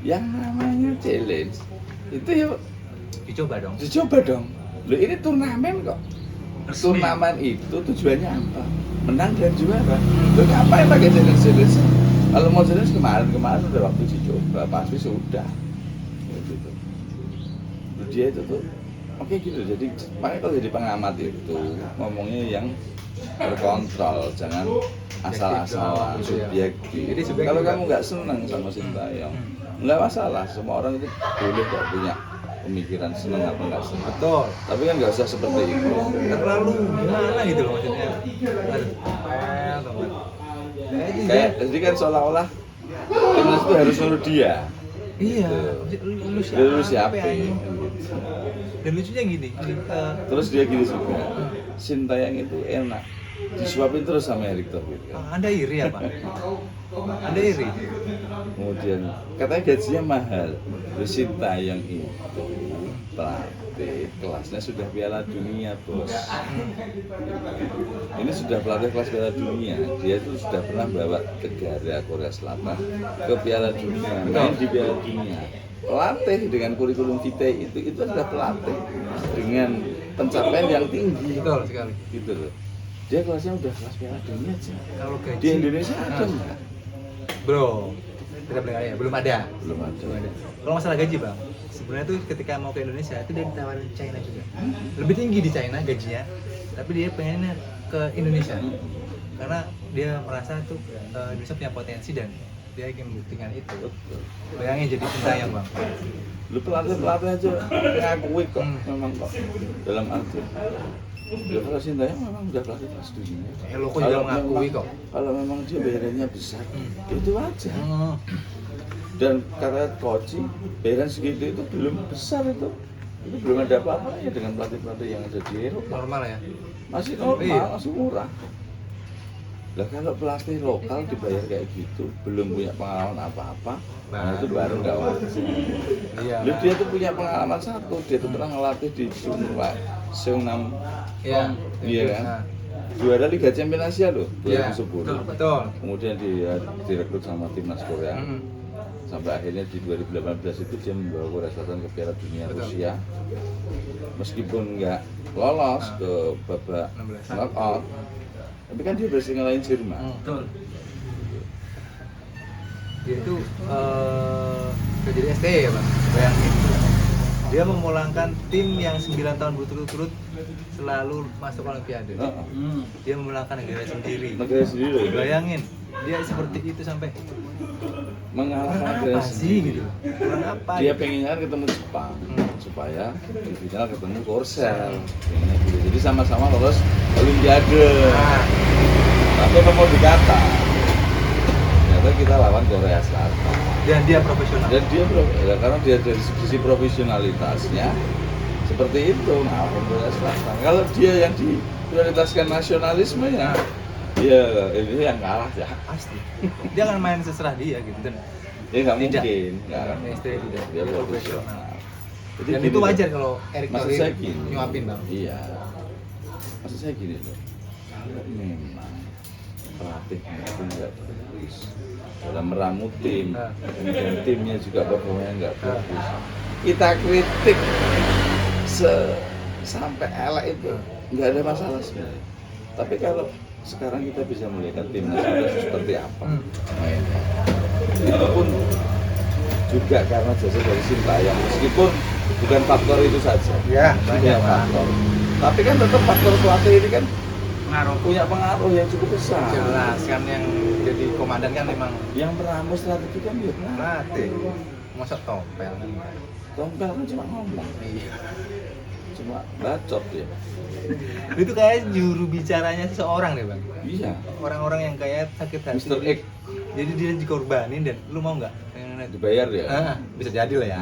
A: Yang namanya challenge itu ya dicoba dong. Loh, ini turnamen kok. Turnamen itu tujuannya apa? Menang dan juara. Loh, ngapain pakai challenge? Kalau mau challenge kemarin udah waktu dicoba, pasti sudah. Gitu. Loh, dia itu tuh oke gitu. Jadi makanya kalau jadi pengamat itu ngomongnya yang terkontrol, jangan asal-asalan, subjektif.
B: Jadi subjektif.
A: Kalau kamu nggak senang sama Sintayong, nggak masalah. Semua orang itu boleh kok punya pemikiran senang apa nggak senang.
B: Betul.
A: Tapi kan nggak usah seperti itu.
B: Terlalu gimana gitu loh maksudnya.
A: Kayak jadi kan seolah-olah timnas itu harus nurut dia.
B: Iya.
A: Lu siapa?
B: Ya? Dan lucunya gini.
A: Terus dia gini juga. Sintayong itu enak, disuapin terus sama Erick Thohir kan.
B: Anda iri apa? Anda iri?
A: Kemudian katanya gajinya mahal. Terus Sintayong itu pelatih kelasnya sudah Piala Dunia, bos. Ini sudah pelatih kelas Piala Dunia. Dia itu sudah pernah bawa negara Korea Selatan ke Piala Dunia, main di Piala Dunia. Pelatih dengan kurikulum vitae itu adalah pelatih dengan pencapaian yang tinggi.
B: Betul sekali.
A: Gitu loh. Dia kelasnya udah kelas Piala Dunia aja.
B: Kalau gaji
A: Di Indonesia ada nggak?
B: Bro, kita bilang ya, belum ada.
A: Belum ada.
B: Kalau masalah gaji bang, sebenarnya tuh ketika mau ke Indonesia itu dia ditawarin China juga. Lebih tinggi di China gajinya, tapi dia pengennya ke Indonesia karena dia merasa tuh Indonesia punya potensi dan dia ingin membuktikan itu. Bayangin jadi Sintayong bang.
A: Lu pelatih aja ngakui kok, memang kok dalam arti. Ya kalau Sintayong memang udah pelatih kelas dunia.
B: Lo kok juga mengakui kok.
A: Kalau memang dia bayarannya besar, itu aja. Dan kata coach, bayaran segitu itu belum besar itu. Itu belum ada apa-apanya dengan pelatih-pelatih yang ada di Eropa.
B: Normal ya.
A: Masih normal, masih murah. Lah kalau pelatih lokal dibayar kayak gitu, belum punya pengalaman apa-apa, nah itu baru nggak wajar.
B: Iya.
A: Dia tuh punya pengalaman satu, dia tuh pernah ngelatih di Seongnam.
B: Iya.
A: Iya kan? Juara Liga Champions Asia loh, 2010.
B: Betul.
A: Kemudian dia direkrut sama timnas Korea. Sampai akhirnya di 2018 itu dia membawa Korea Selatan ke Piala Dunia Rusia. Meskipun nggak lolos ke babak knockout, tapi kan dia berhasil ngalahin Jerman.
C: Betul.
B: Dia itu kerja di ST ya bang, bayangin. Dia memulangkan tim yang 9 tahun berturut-turut selalu masuk Olimpiade. Dia memulangkan negara sendiri. Bayangin, dia seperti itu sampai
A: mengalahkan negara sendiri.
B: Gitu. Apa?
A: Dia pengennya ketemu Jepang supaya di final ketemu Korsel. Gitu. Jadi sama-sama lolos Olimpiade. Tapi mau dikata, ternyata kita lawan Korea Selatan.
B: Dan dia profesional.
A: Dan dia karena dia dari sisi profesionalitasnya seperti itu, ngalahin Korea Selatan. Kalau dia yang diprioritaskan nasionalismenya, ya ini yang kalah ya.
B: Pasti. Dia akan main seserah dia gitu dan
A: ya nggak mungkin.
B: Nggak.
A: Dia profesional. Jadi
B: Dan
A: gini
B: itu
A: loh.
B: wajar kalau Erick
A: Maksud
B: Thohir
A: saya gini.
B: nyuapin bang.
A: Iya. Maksud saya gini loh. Kalau memang pelatihnya itu nggak bagus dalam meramu tim, kemudian timnya juga performanya nggak bagus, kita kritik sampai elek itu nggak ada masalah sebenarnya. Tapi kalau sekarang kita bisa melihat timnas kita seperti apa mainnya, itu pun juga karena jasa dari Sintayong, meskipun bukan faktor itu saja.
B: Ya,
A: Banyak faktor. Tapi kan tetap faktor pelatih ini kan
C: Pengaruh.
A: punya pengaruh yang cukup besar.
B: Jelas kan yang jadi komandan kan memang
A: Yang meramu strategi kan dia
B: pelatih. Masa tompel kan.
A: Tompel kan cuma ngomong,
B: Iya.
A: cuma bacot ya.
B: Itu kayak juru bicaranya seseorang deh bang.
A: Iya.
B: Orang-orang yang kayak sakit hati.
A: Mr. X
B: Jadi dia dikorbanin dan lu mau nggak?
A: dibayar ya.
B: Bisa jadi lah ya.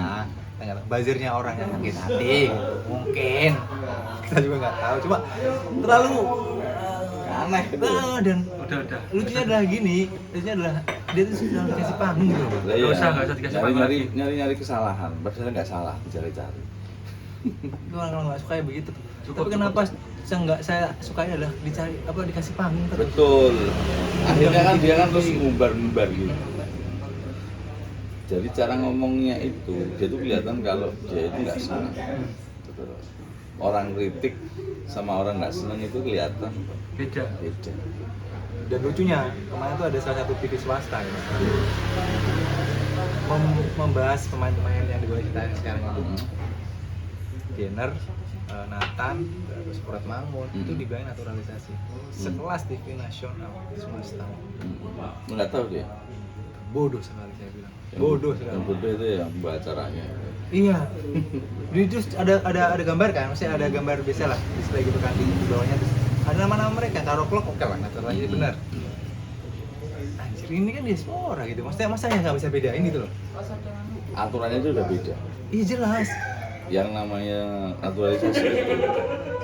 B: Buzzernya orang yang sakit hati gitu. Mungkin kita juga nggak tahu. Cuma terlalu
A: Aneh gitu.
B: dan
C: Udah.
B: lucunya adalah gini. Lucunya adalah dia tuh sudah dikasih panggung gitu. Bang.
A: Lah iya,
C: Nggak usah dikasih panggung lagi.
A: nyari kesalahan, padahal nggak salah, dicari-cari.
B: Itu orang nggak suka ya begitu.
C: Cukup,
B: Tapi kenapa saya suka adalah dicari dikasih panggung terus.
A: Betul. Akhirnya kan dia kan terus ngumbar-ngumbar gitu. Jadi cara ngomongnya itu, dia tuh kelihatan kalau dia itu nggak senang. Betul. Orang kritik sama orang nggak senang itu kelihatan
C: Beda.
A: beda.
B: Dan lucunya kemarin tuh ada salah satu TV swasta ya, membahas pemain-pemain yang dibawa kita sekarang itu. Jenner, Nathan, terus Surat Mangun itu dibilangin naturalisasi. Sekelas TV nasional swasta.
A: Nggak tahu dia.
B: Bodoh sekali saya bilang. Bodoh sekali.
A: Yang bodoh itu yang membawa acaranya.
B: Iya. Jadi terus ada gambar kan, maksudnya ada gambar biasa lah, display gitu kan di bawahnya terus ada nama-nama mereka, taruh klok oke lah, naturalisasi benar. Anjir ini kan diaspora gitu, maksudnya masa ya nggak bisa bedain gitu loh.
A: Aturannya itu udah beda.
B: Iya jelas.
A: Yang namanya naturalisasi itu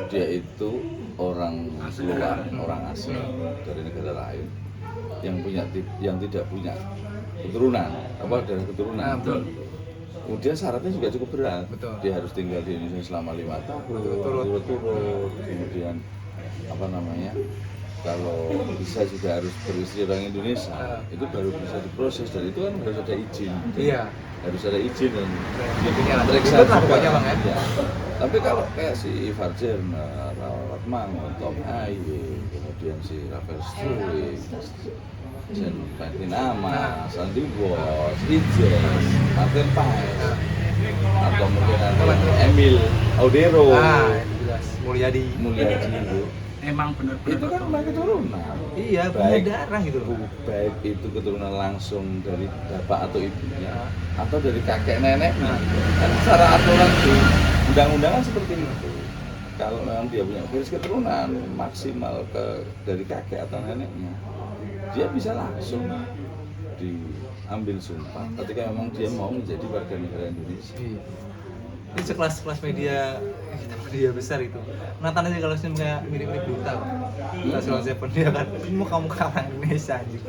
A: dia itu orang luar, orang asing dari negara lain yang tidak punya keturunan, dari keturunan.
B: Nah, betul.
A: Kemudian syaratnya juga cukup berat.
B: Betul.
A: Dia harus tinggal di Indonesia selama 5 tahun, turut-turut. Kemudian kalau bisa juga harus beristri orang Indonesia, itu baru bisa diproses, dan itu kan harus ada izin.
B: Iya.
A: Harus ada izin dan
B: Jadinya lah.
A: periksa
B: Ribet lah
A: juga.
B: pokoknya bang ya.
A: Iya. Tapi kalau kayak si Ivar Jenner, Rawat Mangun, Tom Aye, kemudian si Rafael Struik, Jen Martin Amas, Sandy Bos, Rijes, Martin Paes, atau mungkin ada Emil Audero,
B: Jelas. Mulyadi.
A: Mulyadi,
C: Emang bener-bener
A: itu kan mereka keturunan.
B: Iya, punya darah gitu loh.
A: Baik itu keturunan langsung dari bapak atau ibunya, atau dari kakek neneknya. Kan secara aturan di undang-undangan seperti itu. Kalau memang dia punya garis keturunan maksimal dari kakek atau neneknya, dia bisa langsung diambil sumpah ketika memang dia mau menjadi warga negara Indonesia.
B: Iya. Ini sekelas media besar itu. Nathan aja kalau sih mirip-mirip Duta. Duta Silon Seven dia kan. Mau kamu orang Indonesia anjir.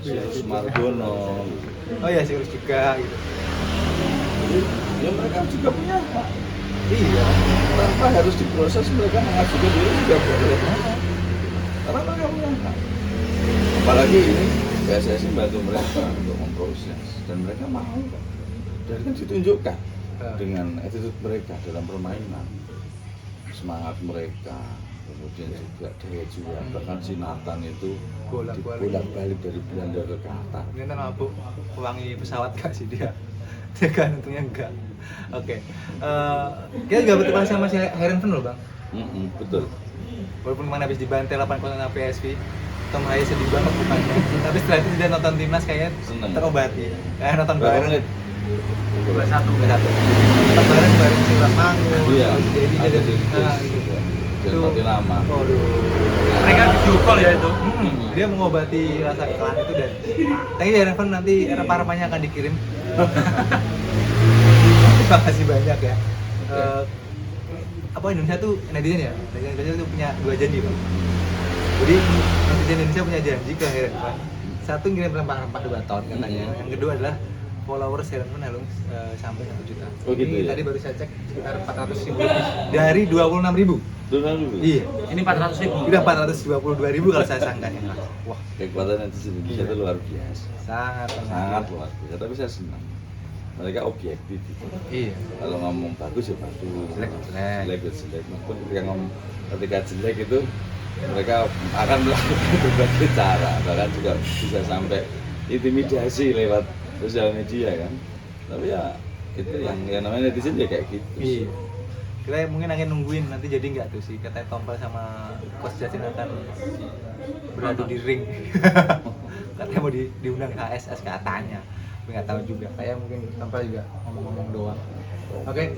A: Terus Margono.
B: Oh iya Sirus juga gitu.
A: Jadi ya mereka juga punya hak.
B: Iya.
A: Tanpa harus diproses, mereka mengajukan diri juga boleh. Karena mereka punya hak. Apalagi ini PSSI bantu mereka untuk memproses, dan mereka mau. Dan kan ditunjukkan dengan attitude mereka dalam permainan, semangat mereka, kemudian juga daya juang. Bahkan si Nathan itu bolak-balik dari Belanda ke Qatar.
B: Ini kan mabuk ulangi pesawat gak sih dia? Dia kan untungnya enggak. Oke. Kita juga berteman sama si Herenven loh bang.
A: Betul.
B: Walaupun kemarin habis dibantai 8-0 sama PSV, Tom Haye sedih banget bukannya. Tapi setelah itu dia nonton timnas kayaknya
A: Seneng.
B: terobati. Nonton
A: Berapa
B: bareng.
A: menit?
C: 2-1.
B: Nonton bareng si Mangun.
A: Iya,
B: Jadi
A: ada
B: jadi
A: di dan makin lama.
B: Waduh.
C: Mereka video call ya itu.
B: Dia mengobati rasa iklan itu dan tapi Herenven nanti rempah-rempahnya akan dikirim. Terima kasih banyak ya. Apa Indonesia tuh netizen ya? Netizen Indonesia tuh punya 2 janji bang. Jadi netizen Indonesia punya janji ke Herenven. Satu ngirim rempah-rempah 2 ton katanya. Yang kedua adalah followers Helen pun sampai 1 juta.
A: Oh, gitu
B: Ini
A: ya?
B: tadi baru saya cek sekitar 400 ribu lebih dari 26.000.
A: Donald dulu.
B: Iya.
C: Ini 400.000.
B: Udah 422.000 kalau saya sangka ya Mas. Wah,
A: Kekuatan netizen Indonesia itu luar biasa.
B: sangat
A: Luar biasa. Tapi saya senang. Mereka objektif gitu.
B: Iya.
A: Kalau ngomong bagus ya bagus,
B: Jelek, jelek.
A: jelek ya jelek. Maupun ketika jelek itu mereka akan melakukan berbagai cara, bahkan juga bisa sampai intimidasi lewat sosial media kan. Tapi ya itu yang namanya netizen ya kayak gitu.
B: Iya. Kita mungkin akan nungguin nanti jadi nggak tuh sih katanya Tompel sama Coach Justin akan beradu di ring. Katanya mau diundang HSS katanya. Tapi nggak tahu juga. Kayak mungkin Tompel juga ngomong-ngomong doang. Oke,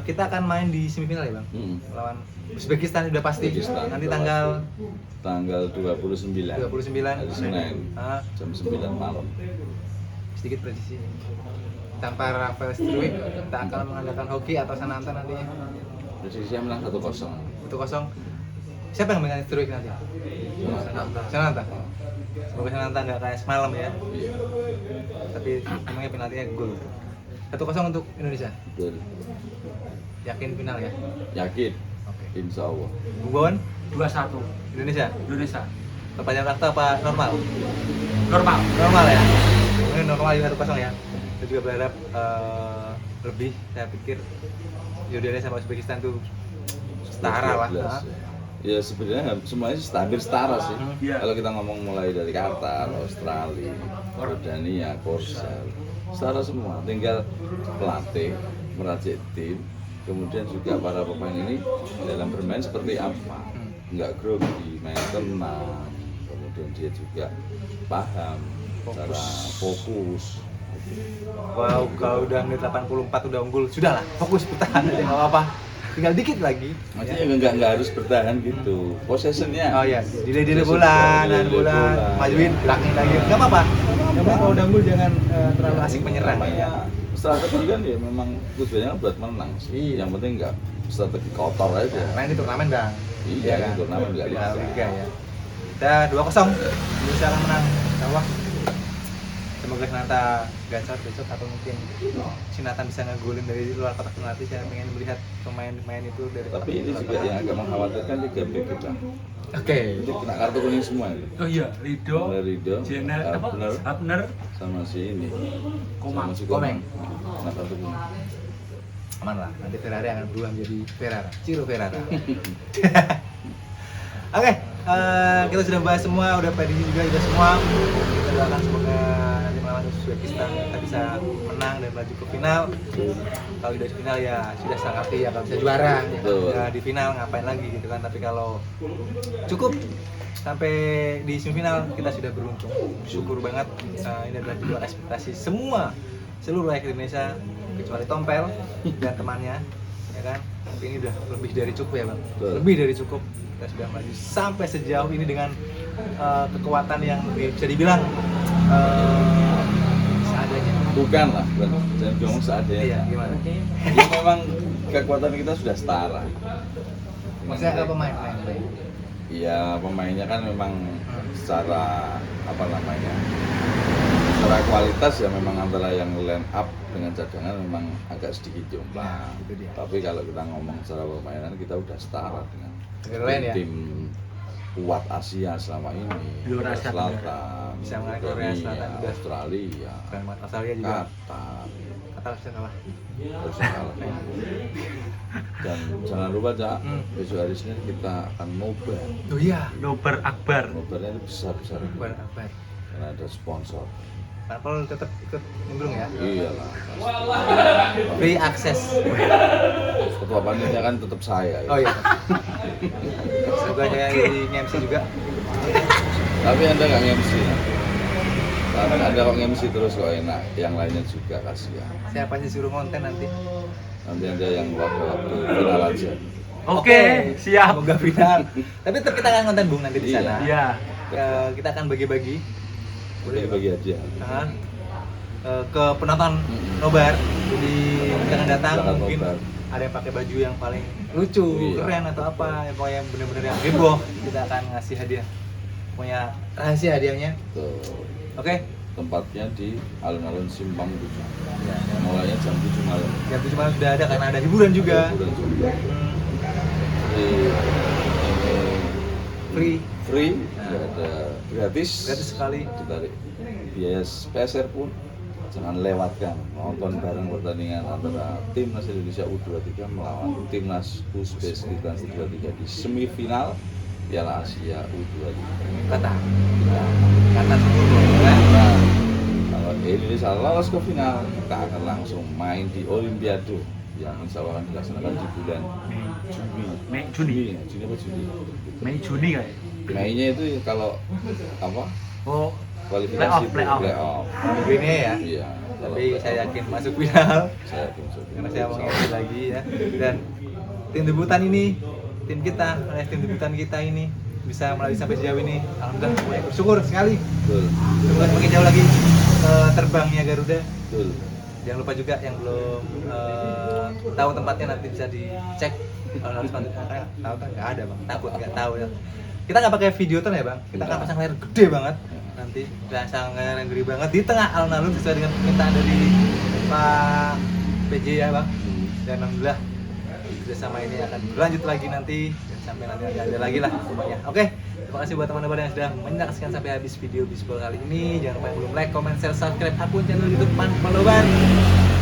B: kita akan main di semifinal ya Bang. Lawan Uzbekistan udah pasti.
A: Uzbekistan,
B: Nanti
A: udah
B: tanggal
A: 29
B: 29
A: hari Senin
B: Ah,
A: jam 9 malam.
B: sedikit prediksi. Tanpa Rafael Struik, kita akan mengadakan hoki atau Sananta nantinya.
A: Indonesia menang 1-0.
B: 1-0. Siapa yang menang Struik nanti? Sananta. Semoga Sananta nggak kayak semalam ya.
A: Iya,
B: Tapi emangnya penaltinya gol. 1-0 untuk Indonesia.
A: betul.
B: Yakin final ya?
A: Yakin,
B: Oke.
A: insya Allah.
B: Bung Bawan,
C: 21
B: Indonesia.
C: Indonesia.
B: Perpanjang waktu apa normal?
C: Normal.
B: Normal ya. Mungkin normal juga 1-0 ya. Saya juga berharap lebih. Saya pikir Yordania sama Uzbekistan tuh setara lah.
A: 12,
B: Hah?
A: ya sebenarnya semuanya hampir setara sih.
C: Iya.
A: Kalau kita ngomong mulai dari Qatar, Australia, Jordania, Korsel, setara semua. Tinggal pelatih meracik tim, kemudian juga para pemain ini dalam bermain seperti apa. Nggak grogi, main tenang, kemudian dia juga paham cara fokus.
B: Wow, kalau udah menit 84 udah unggul, sudahlah, fokus bertahan aja nggak apa-apa. Tinggal dikit lagi.
A: Maksudnya nggak harus bertahan gitu. Possessionnya.
B: Oh iya, delay bola, nahan bola, majuin, belakangin lagi, nggak apa-apa. Yang penting kalau udah unggul jangan terlalu asik menyerang.
A: Namanya strategi kan ya memang tujuannya buat menang sih.
B: Iya.
A: Yang penting nggak strategi kotor aja.
B: Main di turnamen Bang.
A: Iya, di turnamen nggak
B: Liga,
A: liga.
B: liga ya. Kita 2-0, Indonesia akan menang. Insya semoga Sinata gacor besok atau mungkin Sinata bisa ngegolin dari luar kotak penalti. Saya pengen melihat pemain-pemain itu dari kotak
A: Tapi ini
B: penalti.
A: juga yang agak mengkhawatirkan tiga bek kita.
B: Oke.
A: Itu kena kartu kuning semua itu.
C: Oh iya, Rido,
A: Mulai Rido,
C: Jenner,
A: Abner,
C: Abner,
A: sama si ini.
C: Komang.
A: Sama si
B: Komeng.
A: Kena kartu kuning.
B: Aman lah, nanti Ferrari akan berubah menjadi Ferrara, Ciro Ferrara. Oke, kita sudah bahas semua, udah prediksi juga semua. Kita doakan semoga nanti melawan Uzbekistan kita bisa menang dan maju ke final. Kalau udah di final ya sudah sang arti ya kalau bisa juara.
A: Betul.
B: Ya, di final ngapain lagi gitu kan? Tapi kalau cukup sampai di semifinal kita sudah beruntung. Syukur banget. Ini adalah di luar ekspektasi seluruh rakyat Indonesia kecuali Tompel dan temannya, ya kan? Tapi ini udah lebih dari cukup ya Bang.
A: Betul.
B: Lebih dari cukup. Kita sudah maju sampai sejauh ini dengan kekuatan yang bisa dibilang seadanya.
A: Bukan lah, jangan ngomong seadanya.
B: Iya, gimana?
A: Ya memang kekuatan kita sudah setara.
B: Maksudnya pemain?
A: Iya, pemainnya kan memang secara apa namanya? Secara kualitas ya memang antara yang line up dengan cadangan memang agak sedikit jomplang.
B: Nah, itu dia.
A: Tapi kalau kita ngomong secara permainan kita udah setara dengan
B: Negara lain ya?
A: tim kuat Asia selama ini.
C: Luar
A: Korea
C: Asia
A: Selatan,
B: Bisa mengalahkan Korea Selatan juga.
A: Australia,
B: Keren banget. Australia juga.
A: Qatar.
B: Kata bisa kalah.
A: Harus kalah. Dan jangan lupa Cak, besok hari Senin kita akan nobar.
B: Oh iya.
C: Nobar Akbar.
A: Nobarnya itu besar-besar
B: Akbar.
A: karena ada sponsor.
B: Tanpa tetap ikut nimbrung ya.
A: Iyalah.
B: Free akses.
A: Ketua panitia kan tetap saya.
B: Oh iya. Semoga saya jadi MC juga.
A: Tapi Anda nggak nge-MC. Tapi Anda kok nge-MC terus kok enak. Yang lainnya juga kasihan.
B: Siapa sih suruh konten nanti?
A: Nanti Anda yang waktu final aja.
C: Oke, siap.
B: Semoga final. Tapi tetap kita akan konten Bung nanti di
A: Iya.
B: sana.
C: Iya.
B: Kita akan bagi-bagi.
A: Boleh bagi hadiah.
B: Ke penonton nobar. Jadi yang akan datang
A: Jangan
B: mungkin
A: nobar.
B: ada yang pakai baju yang paling lucu,
A: Iya.
B: keren atau apa, yang pokoknya bener-bener yang heboh. Kita akan ngasih hadiah. Punya rahasia hadiahnya.
A: Tuh.
B: Oke,
A: tempatnya di alun-alun Simpang 7.
B: Ya.
A: Mulainya jam 7 malam.
B: Jam 7 malam sudah ada karena ada hiburan juga.
A: Hiburan juga. Jadi
B: Free.
A: free, nggak ada gratis.
B: Gratis sekali.
A: Ditarik biaya PSR pun jangan lewatkan, nonton bareng pertandingan antara timnas Indonesia U23 melawan timnas Uzbekistan U23 di semifinal Piala Asia U23.
B: Kata sepuluh kan?
A: Nah, kalau Indonesia lolos ke final, kita akan langsung main di Olimpiade yang insya Allah akan dilaksanakan di bulan Juni apa Juni?
C: Mei Juni kayak.
A: Mei-nya itu kalau apa?
C: Oh,
A: Kualifikasi
C: Playoff.
A: playoff.
B: Minggu ini ya.
A: Iya.
B: Tapi saya yakin masuk final.
A: Saya yakin masuk final.
B: Karena saya mau ngisi lagi ya. Dan tim debutan ini, tim debutan kita ini bisa melalui sampai sejauh ini. Alhamdulillah bersyukur sekali.
A: Betul.
B: Semoga makin jauh lagi terbangnya Garuda.
A: Betul.
B: Jangan lupa juga yang belum tahu tempatnya nanti bisa dicek. Kalau harus tahu kan nggak ada bang, takut nggak tahu ya. Kita nggak pakai videoton ya bang, kita akan pasang layar gede banget. Nanti pasang layar yang gede banget di tengah alun-alun sesuai dengan permintaan dari Pak PJ ya bang. Dan alhamdulillah kerjasama ini akan berlanjut lagi nanti dan sampai nanti ada lagi lah semuanya. Oke, terima kasih buat teman-teman yang sudah menyaksikan sampai habis video Bisbol kali ini. Jangan lupa yang belum like, comment, share, subscribe akun channel YouTube Panpaloban.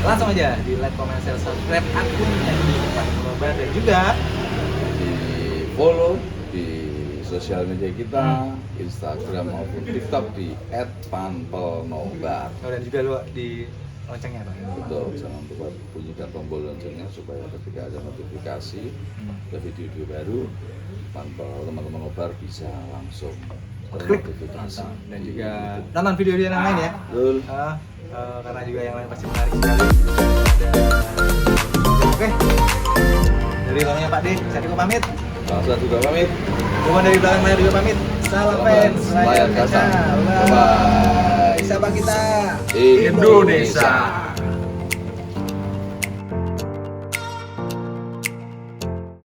B: Langsung aja di like, comment, share, subscribe akun channel YouTube Panpaloban dan juga
A: Di follow di sosial media kita, Instagram maupun TikTok di @panpelnobar.
B: dan juga lu di loncengnya bang.
A: Betul, jangan lupa bunyikan tombol loncengnya supaya ketika ada notifikasi ada video-video baru, teman-teman nobar bisa langsung
B: Klik
A: ternotifikasi.
B: dan juga nonton video yang lain ya.
A: Betul.
B: Karena juga yang lain pasti menarik sekali. Oke. Dari bangnya Pak D, saya juga pamit.
A: Bangsa juga pamit.
B: Bukan dari belakang layar juga pamit. Salam fans,
A: layar kaca.
B: Bye. Siapa kita?
A: Indonesia.